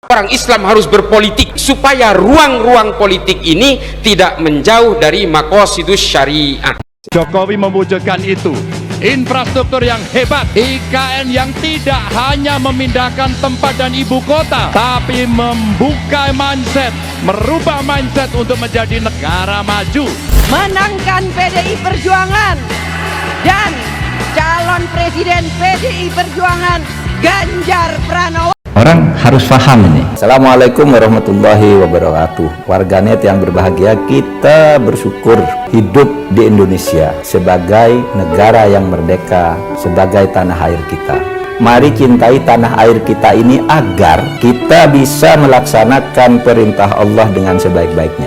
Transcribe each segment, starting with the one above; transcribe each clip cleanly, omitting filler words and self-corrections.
Orang Islam harus berpolitik supaya ruang-ruang politik ini tidak menjauh dari maqasidus syariah. Jokowi mewujudkan itu. Infrastruktur yang hebat, IKN yang tidak hanya memindahkan tempat dan ibu kota, tapi membuka mindset, merubah mindset untuk menjadi negara maju. Menangkan PDI Perjuangan dan calon presiden PDI Perjuangan Ganjar Pranowo. Orang harus paham ini. Assalamualaikum warahmatullahi wabarakatuh. Warganet yang berbahagia, kita bersyukur hidup di Indonesia sebagai negara yang merdeka, sebagai tanah air kita. Mari cintai tanah air kita ini agar kita bisa melaksanakan perintah Allah dengan sebaik-baiknya.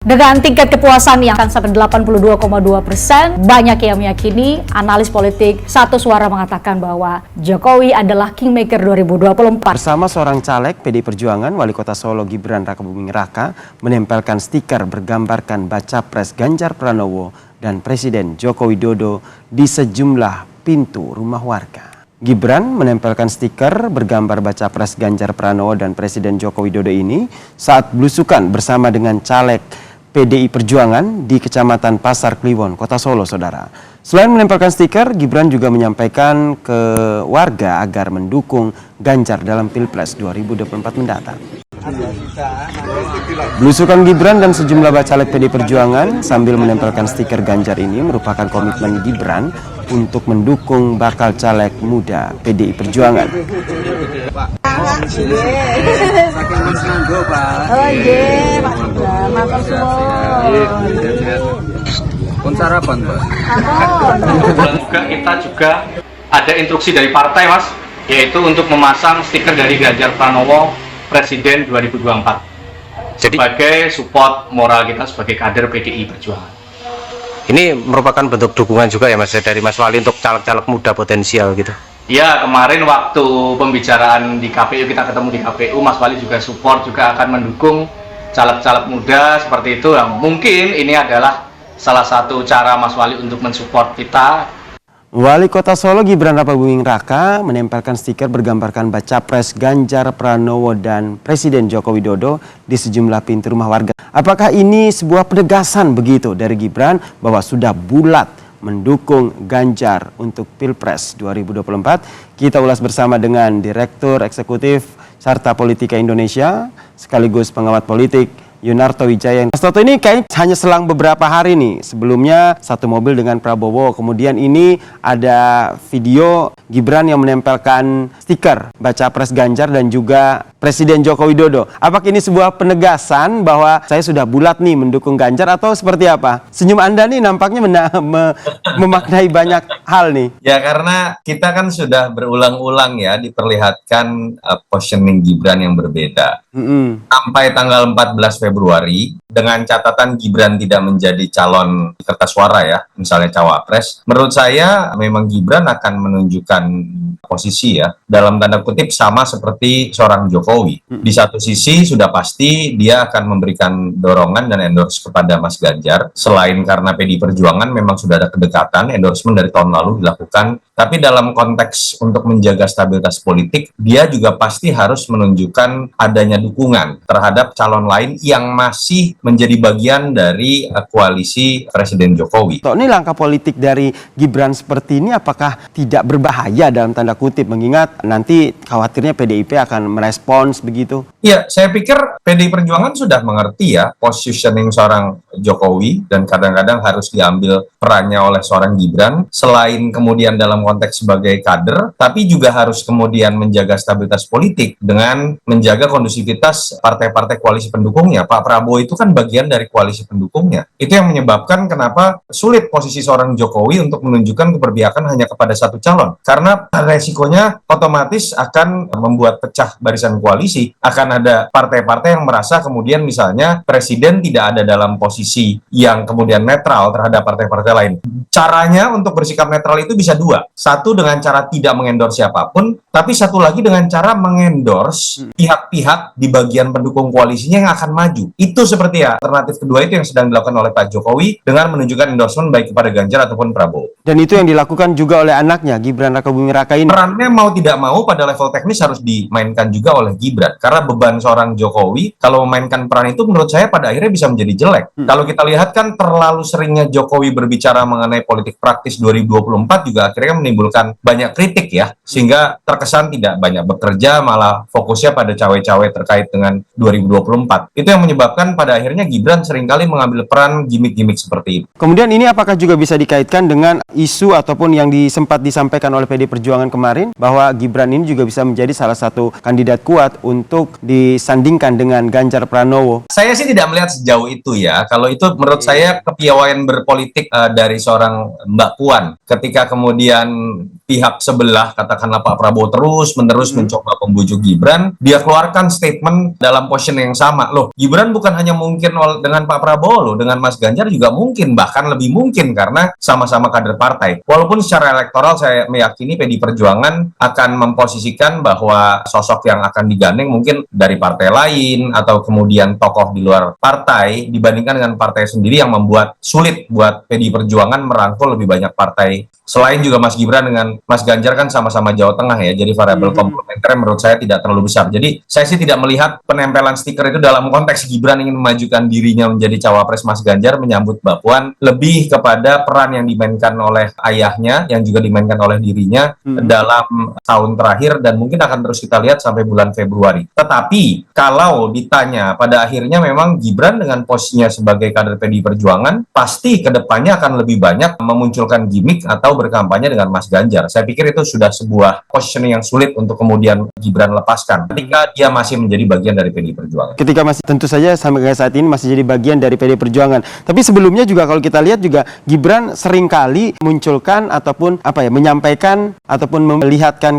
Dengan tingkat kepuasan yang akan sampai 82,2%, banyak yang meyakini, analis politik satu suara mengatakan bahwa Jokowi adalah Kingmaker 2024. Bersama seorang caleg PDI Perjuangan, Wali Kota Solo Gibran Rakabuming Raka menempelkan stiker bergambarkan baca pres Ganjar Pranowo dan Presiden Joko Widodo di sejumlah pintu rumah warga. Gibran menempelkan stiker bergambar baca pres Ganjar Pranowo dan Presiden Joko Widodo ini saat belusukan bersama dengan caleg PDI Perjuangan di Kecamatan Pasar Kliwon, Kota Solo, saudara. Selain menempelkan stiker, Gibran juga menyampaikan ke warga agar mendukung Ganjar dalam Pilpres 2024 mendatang. Belusukan Gibran dan sejumlah bacalek PDI Perjuangan sambil menempelkan stiker Ganjar ini merupakan komitmen Gibran untuk mendukung bakal caleg muda PDI Perjuangan. Juga kita juga ada instruksi dari partai, Mas, yaitu untuk memasang stiker dari Ganjar Pranowo Presiden 2024 sebagai support moral kita sebagai kader PDI Perjuangan. Ini merupakan bentuk dukungan juga ya Mas dari Mas Wali untuk caleg-caleg muda potensial gitu. Ya, kemarin waktu pembicaraan di KPU, kita ketemu di KPU, Mas Wali juga support, juga akan mendukung caleg-caleg muda seperti itu. Yang mungkin ini adalah salah satu cara Mas Wali untuk mensupport kita. Wali Kota Solo Gibran Rakabuming Raka menempelkan stiker bergambarkan baca pres Ganjar Pranowo dan Presiden Joko Widodo di sejumlah pintu rumah warga. Apakah ini sebuah penegasan begitu dari Gibran bahwa sudah bulat mendukung Ganjar untuk Pilpres 2024? Kita ulas bersama dengan Direktur Eksekutif Carta Politika Indonesia sekaligus pengamat politik Yunarto Wijaya. Mas Toto, ini kayaknya hanya selang beberapa hari nih. Sebelumnya satu mobil dengan Prabowo, kemudian ini ada video Gibran yang menempelkan stiker baca pres Ganjar dan juga Presiden Joko Widodo. Apakah ini sebuah penegasan bahwa saya sudah bulat nih mendukung Ganjar atau seperti apa? Senyum Anda nih nampaknya memaknai banyak hal nih. Ya, karena kita kan sudah berulang-ulang ya diperlihatkan positioning Gibran yang berbeda. Sampai tanggal 14 Februari dengan catatan Gibran tidak menjadi calon kertas suara ya, misalnya cawapres. Menurut saya memang Gibran akan menunjukkan posisi ya, dalam tanda kutip sama seperti seorang Jokowi. Di satu sisi sudah pasti dia akan memberikan dorongan dan endorse kepada Mas Ganjar. Selain karena PDI Perjuangan memang sudah ada kedekatan, endorsement dari tahun lalu dilakukan. Tapi dalam konteks untuk menjaga stabilitas politik, dia juga pasti harus menunjukkan adanya dukungan terhadap calon lain yang masih menjadi bagian dari koalisi Presiden Jokowi. Ini langkah politik dari Gibran seperti ini apakah tidak berbahaya dalam tanda kutip, mengingat nanti khawatirnya PDIP akan merespons begitu? Ya, saya pikir PDI Perjuangan sudah mengerti ya positioning seorang Jokowi dan kadang-kadang harus diambil perannya oleh seorang Gibran. Selain kemudian dalam konteks sebagai kader, tapi juga harus kemudian menjaga stabilitas politik dengan menjaga kondusivitas partai-partai koalisi pendukungnya. Pak Prabowo itu kan bagian dari koalisi pendukungnya. Itu yang menyebabkan kenapa sulit posisi seorang Jokowi untuk menunjukkan keberpihakan hanya kepada satu calon. Karena resikonya otomatis akan membuat pecah barisan koalisi. Akan ada partai-partai yang merasa kemudian misalnya presiden tidak ada dalam posisi yang kemudian netral terhadap partai-partai lain. Caranya untuk bersikap netral itu bisa dua. Satu dengan cara tidak mengendorse siapapun, tapi satu lagi dengan cara mengendorse pihak-pihak di bagian pendukung koalisinya yang akan maju. Itu seperti ya alternatif kedua itu yang sedang dilakukan oleh Pak Jokowi dengan menunjukkan endorsement baik kepada Ganjar ataupun Prabowo. Dan itu yang dilakukan juga oleh anaknya, Gibran Rakabuming Raka ini. Perannya mau tidak mau pada level teknis harus dimainkan juga oleh Gibran. Karena beban seorang Jokowi kalau memainkan peran itu menurut saya pada akhirnya bisa menjadi jelek. Kalau kita lihat kan terlalu seringnya Jokowi berbicara mengenai politik praktis 2024 juga akhirnya menimbulkan banyak kritik ya. Sehingga terkesan tidak banyak bekerja, malah fokusnya pada cawe-cawe terkait dengan 2024. Itu yang menyebabkan pada akhirnya Gibran seringkali mengambil peran gimmick-gimmick seperti itu. Kemudian ini apakah juga bisa dikaitkan dengan isu ataupun yang sempat disampaikan oleh PD Perjuangan kemarin bahwa Gibran ini juga bisa menjadi salah satu kandidat kuat untuk disandingkan dengan Ganjar Pranowo? Saya sih tidak melihat sejauh itu ya. Kalau itu menurut saya kepiawaian berpolitik dari seorang Mbak Puan. Ketika kemudian pihak sebelah, katakanlah Pak Prabowo terus-menerus mencoba membujuk Gibran, dia keluarkan statement dalam posisi yang sama. Loh, Gibran bukan hanya mungkin dengan Pak Prabowo loh, dengan Mas Ganjar juga mungkin, bahkan lebih mungkin karena sama-sama kader partai. Walaupun secara elektoral saya meyakini PD Perjuangan akan memposisikan bahwa sosok yang akan digandeng mungkin dari partai lain atau kemudian tokoh di luar partai dibandingkan dengan partai sendiri yang membuat sulit buat PD Perjuangan merangkul lebih banyak partai. Selain juga Mas Gibran dengan Mas Ganjar kan sama-sama Jawa Tengah ya, jadi variabel komplementer menurut saya tidak terlalu besar. Jadi saya sih tidak melihat penempelan stiker itu dalam konteks Gibran ingin memajukan dirinya menjadi cawapres Mas Ganjar menyambut Mbak Puan, lebih kepada peran yang dimainkan oleh ayahnya yang juga dimainkan oleh dirinya dalam tahun terakhir dan mungkin akan terus kita lihat sampai bulan Februari. Tetapi kalau ditanya pada akhirnya memang Gibran dengan posisinya sebagai kader PDI Perjuangan pasti kedepannya akan lebih banyak memunculkan gimmick atau berkampanye dengan Mas Ganjar. Saya pikir itu sudah sebuah positioning yang sulit untuk kemudian Gibran lepaskan ketika dia masih menjadi bagian dari PDI Perjuangan. Ketika masih tentu saja sampai saat ini masih jadi bagian dari PDI Perjuangan. Tapi sebelumnya juga kalau kita lihat juga Gibran seringkali munculkan ataupun menyampaikan ataupun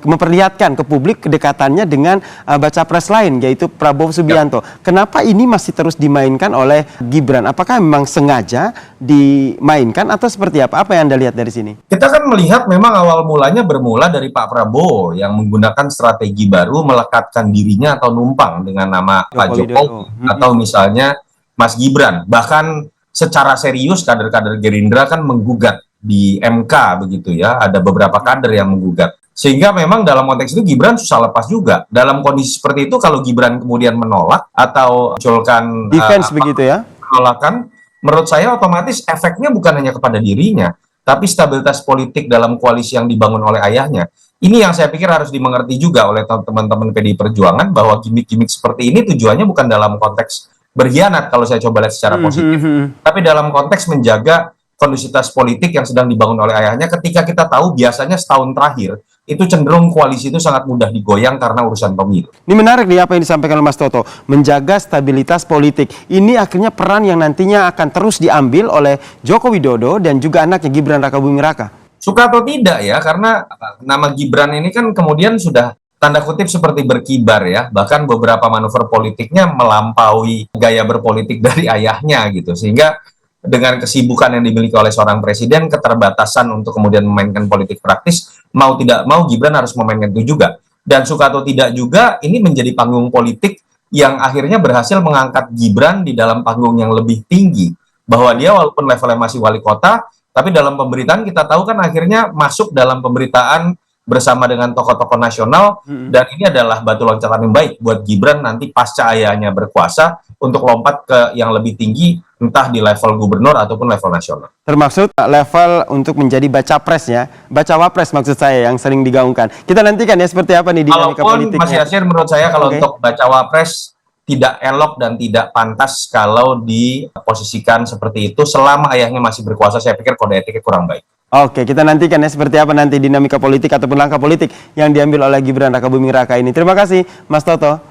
memperlihatkan ke publik kedekatannya dengan baca pres lain yaitu Prabowo Subianto. Kenapa ini masih terus dimainkan oleh Gibran? Apakah memang sengaja dimainkan atau seperti apa? Apa yang Anda lihat dari sini? Kita kan melihat memang awal mulanya bermula dari Pak Prabowo yang menggunakan strategi baru melekatkan dirinya atau numpang dengan nama Pak Jokowi atau misalnya Mas Gibran. Bahkan secara serius kader-kader Gerindra kan menggugat di MK begitu ya, ada beberapa kader yang menggugat. Sehingga memang dalam konteks itu Gibran susah lepas juga. Dalam kondisi seperti itu kalau Gibran kemudian menolak atau munculkan defense begitu ya, penolakan, menurut saya otomatis efeknya bukan hanya kepada dirinya, tapi stabilitas politik dalam koalisi yang dibangun oleh ayahnya. Ini yang saya pikir harus dimengerti juga oleh teman-teman PDI Perjuangan bahwa gimmick-gimmick seperti ini tujuannya bukan dalam konteks berkhianat kalau saya coba lihat secara positif, tapi dalam konteks menjaga kondusivitas politik yang sedang dibangun oleh ayahnya ketika kita tahu biasanya setahun terakhir itu cenderung koalisi itu sangat mudah digoyang karena urusan pemilu. Ini menarik nih apa yang disampaikan oleh Mas Toto, menjaga stabilitas politik. Ini akhirnya peran yang nantinya akan terus diambil oleh Joko Widodo dan juga anaknya Gibran Rakabuming Raka. Suka atau tidak ya, karena nama Gibran ini kan kemudian sudah tanda kutip seperti berkibar ya, bahkan beberapa manuver politiknya melampaui gaya berpolitik dari ayahnya gitu, sehingga dengan kesibukan yang dimiliki oleh seorang presiden, keterbatasan untuk kemudian memainkan politik praktis, mau tidak mau Gibran harus memainkan itu juga. Dan suka atau tidak juga, ini menjadi panggung politik yang akhirnya berhasil mengangkat Gibran di dalam panggung yang lebih tinggi. Bahwa dia walaupun levelnya masih wali kota, tapi dalam pemberitaan kita tahu kan akhirnya masuk dalam pemberitaan bersama dengan tokoh-tokoh nasional, dan ini adalah batu loncatan yang baik buat Gibran nanti pasca ayahnya berkuasa untuk lompat ke yang lebih tinggi, entah di level gubernur ataupun level nasional. Termaksud level untuk menjadi baca presnya, baca wapres maksud saya yang sering digaungkan. Kita nantikan ya seperti apa nih dinamika politiknya. Mas Yasir, menurut saya kalau untuk baca wapres tidak elok dan tidak pantas kalau diposisikan seperti itu selama ayahnya masih berkuasa. Saya pikir kode etiknya kurang baik. Oke, kita nantikan ya seperti apa nanti dinamika politik ataupun langkah politik yang diambil oleh Gibran Rakabuming Raka ini. Terima kasih Mas Toto.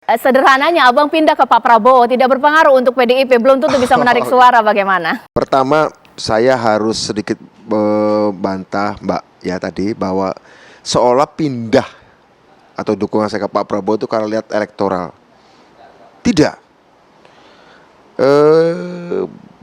Sederhananya Abang pindah ke Pak Prabowo tidak berpengaruh untuk PDIP, belum tentu bisa menarik suara, bagaimana? Pertama, saya harus sedikit bantah Mbak ya tadi bahwa seolah pindah atau dukungan saya ke Pak Prabowo itu karena lihat elektoral. Tidak.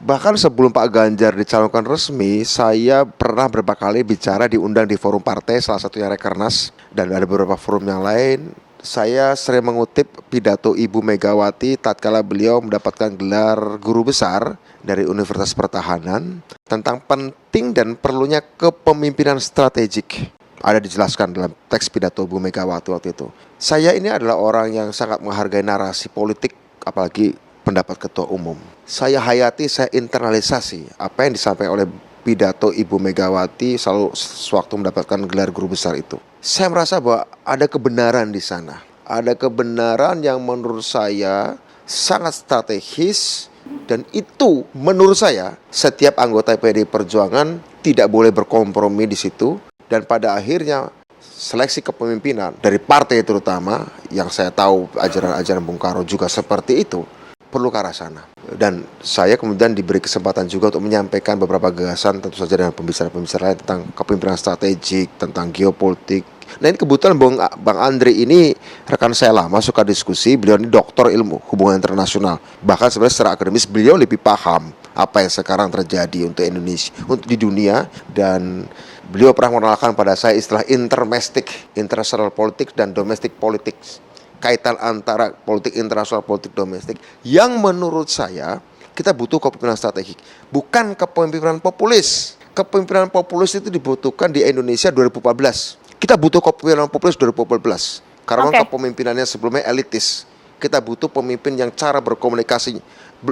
Bahkan sebelum Pak Ganjar dicalonkan resmi, saya pernah beberapa kali bicara diundang di forum partai, salah satunya Rekernas, dan ada beberapa forum yang lain. saya sering mengutip pidato Ibu Megawati tatkala beliau mendapatkan gelar guru besar dari Universitas Pertahanan tentang penting dan perlunya kepemimpinan strategik. Ada dijelaskan dalam teks pidato Bu Megawati waktu itu. Saya ini adalah orang yang sangat menghargai narasi politik, apalagi pendapat ketua umum. Saya hayati, saya internalisasi apa yang disampaikan oleh pidato Ibu Megawati selalu sewaktu mendapatkan gelar guru besar itu. Saya merasa bahwa ada kebenaran di sana. Ada kebenaran yang menurut saya sangat strategis, dan itu menurut saya setiap anggota PDI Perjuangan tidak boleh berkompromi di situ. Dan pada akhirnya seleksi kepemimpinan dari partai terutama, yang saya tahu ajaran-ajaran Bung Karno juga seperti itu, perlu ke arah sana. Dan saya kemudian diberi kesempatan juga untuk menyampaikan beberapa gagasan, tentu saja dengan pembicara-pembicara lain tentang kepemimpinan strategik, tentang geopolitik. Nah ini kebetulan Bang Andre ini rekan saya lama, suka diskusi. Beliau ini doktor ilmu hubungan internasional. Bahkan sebenarnya secara akademis beliau lebih paham apa yang sekarang terjadi untuk Indonesia, untuk di dunia. Dan beliau pernah mengenalkan pada saya istilah intermestic, international politics dan domestic politics. Kaitan antara politik internasional, politik domestik, yang menurut saya kita butuh kepemimpinan strategik, bukan kepemimpinan populis. Kepemimpinan populis itu dibutuhkan di Indonesia 2014. Kita butuh kepemimpinan populis 2014 karena kepemimpinannya sebelumnya elitis. Kita butuh pemimpin yang cara berkomunikasi.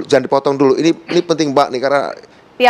Jangan dipotong dulu. Ini penting Mbak nih, karena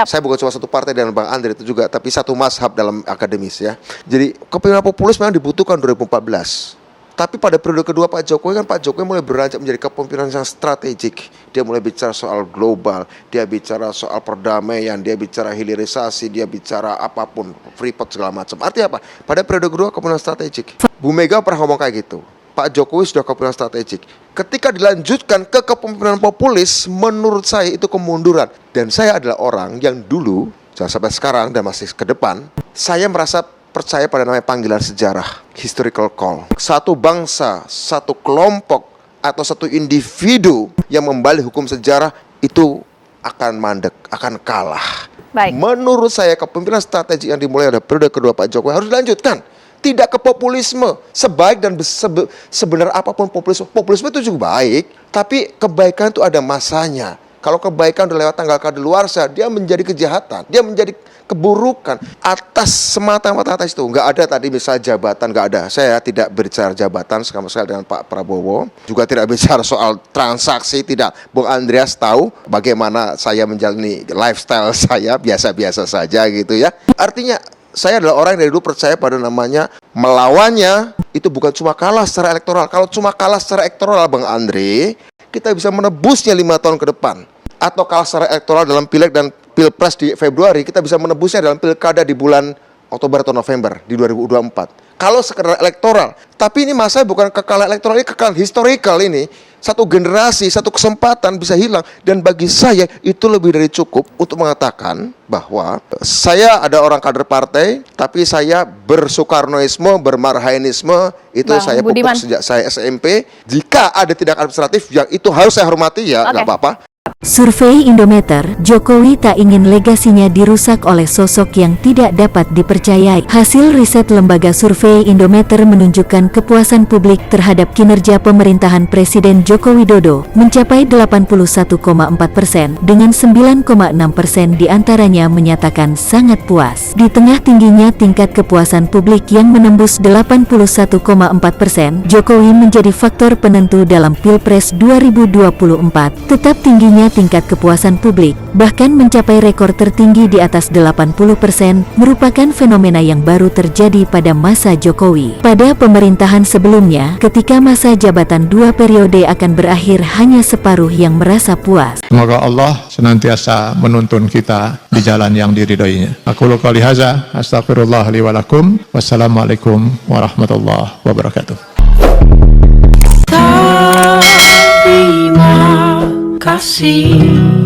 saya bukan cuma satu partai dengan Bang Andre itu juga, tapi satu mazhab dalam akademis ya. Jadi kepemimpinan populis memang dibutuhkan 2014. Tapi pada periode kedua Pak Jokowi mulai beranjak menjadi kepemimpinan yang strategik. Dia mulai bicara soal global, dia bicara soal perdamaian, dia bicara hilirisasi, dia bicara apapun, Freeport segala macam. Artinya apa? Pada periode kedua kepemimpinan strategik. Bu Mega pernah ngomong kayak gitu. Pak Jokowi sudah kepemimpinan strategik. Ketika dilanjutkan ke kepemimpinan populis, menurut saya itu kemunduran. Dan saya adalah orang yang dulu, jangan sampai sekarang dan masih ke depan, saya merasa percaya pada namanya panggilan sejarah, historical call. Satu bangsa, satu kelompok, atau satu individu yang membalik hukum sejarah itu akan mandek, akan kalah. Baik. Menurut saya kepemimpinan strategik yang dimulai pada periode kedua Pak Jokowi harus dilanjutkan. Tidak ke populisme. Sebaik dan sebenar apapun populisme. Populisme itu juga baik, tapi kebaikan itu ada masanya. Kalau kebaikan udah lewat tanggal kadaluarsa, dia menjadi kejahatan, dia menjadi keburukan. Atas semata-mata atas itu, nggak ada tadi misalnya jabatan, nggak ada. Saya tidak berbicara jabatan sama sekali dengan Pak Prabowo, juga tidak bicara soal transaksi, tidak. Bung Andreas tahu bagaimana saya menjalani lifestyle saya, biasa-biasa saja gitu ya. Artinya, saya adalah orang yang dari dulu percaya pada namanya melawannya, itu bukan cuma kalah secara elektoral. Kalau cuma kalah secara elektoral Bang Andre, kita bisa menebusnya 5 tahun ke depan. Atau kalah secara elektoral dalam pileg dan pilpres di Februari, kita bisa menebusnya dalam pilkada di bulan Oktober atau November di 2024. Kalau sekedar elektoral, tapi ini masalah bukan kekalahan elektoral, ini kekalahan historical ini. Satu generasi, satu kesempatan bisa hilang. Dan bagi saya itu lebih dari cukup untuk mengatakan bahwa saya ada orang kader partai, tapi saya bersoekarnoisme, bermarhainisme, itu saya pupuk sejak saya SMP. Jika ada tindakan administratif yang itu harus saya hormati, ya nggak apa-apa. Survei Indometer, Jokowi tak ingin legasinya dirusak oleh sosok yang tidak dapat dipercayai. Hasil riset lembaga survei Indometer menunjukkan kepuasan publik terhadap kinerja pemerintahan Presiden Joko Widodo mencapai 81,4%, dengan 9,6% diantaranya menyatakan sangat puas. Di tengah tingginya tingkat kepuasan publik yang menembus 81,4%, Jokowi menjadi faktor penentu dalam Pilpres 2024. Tetap tingginya tingkat kepuasan publik, bahkan mencapai rekor tertinggi di atas 80%, merupakan fenomena yang baru terjadi pada masa Jokowi. Pada pemerintahan sebelumnya, ketika masa jabatan 2 periode akan berakhir, hanya separuh yang merasa puas. Semoga Allah senantiasa menuntun kita di jalan yang diridhoinya. Aku qouli hadza, astaghfirullah li wa lakum. Wassalamualaikum warahmatullahi wabarakatuh. Terima kasih.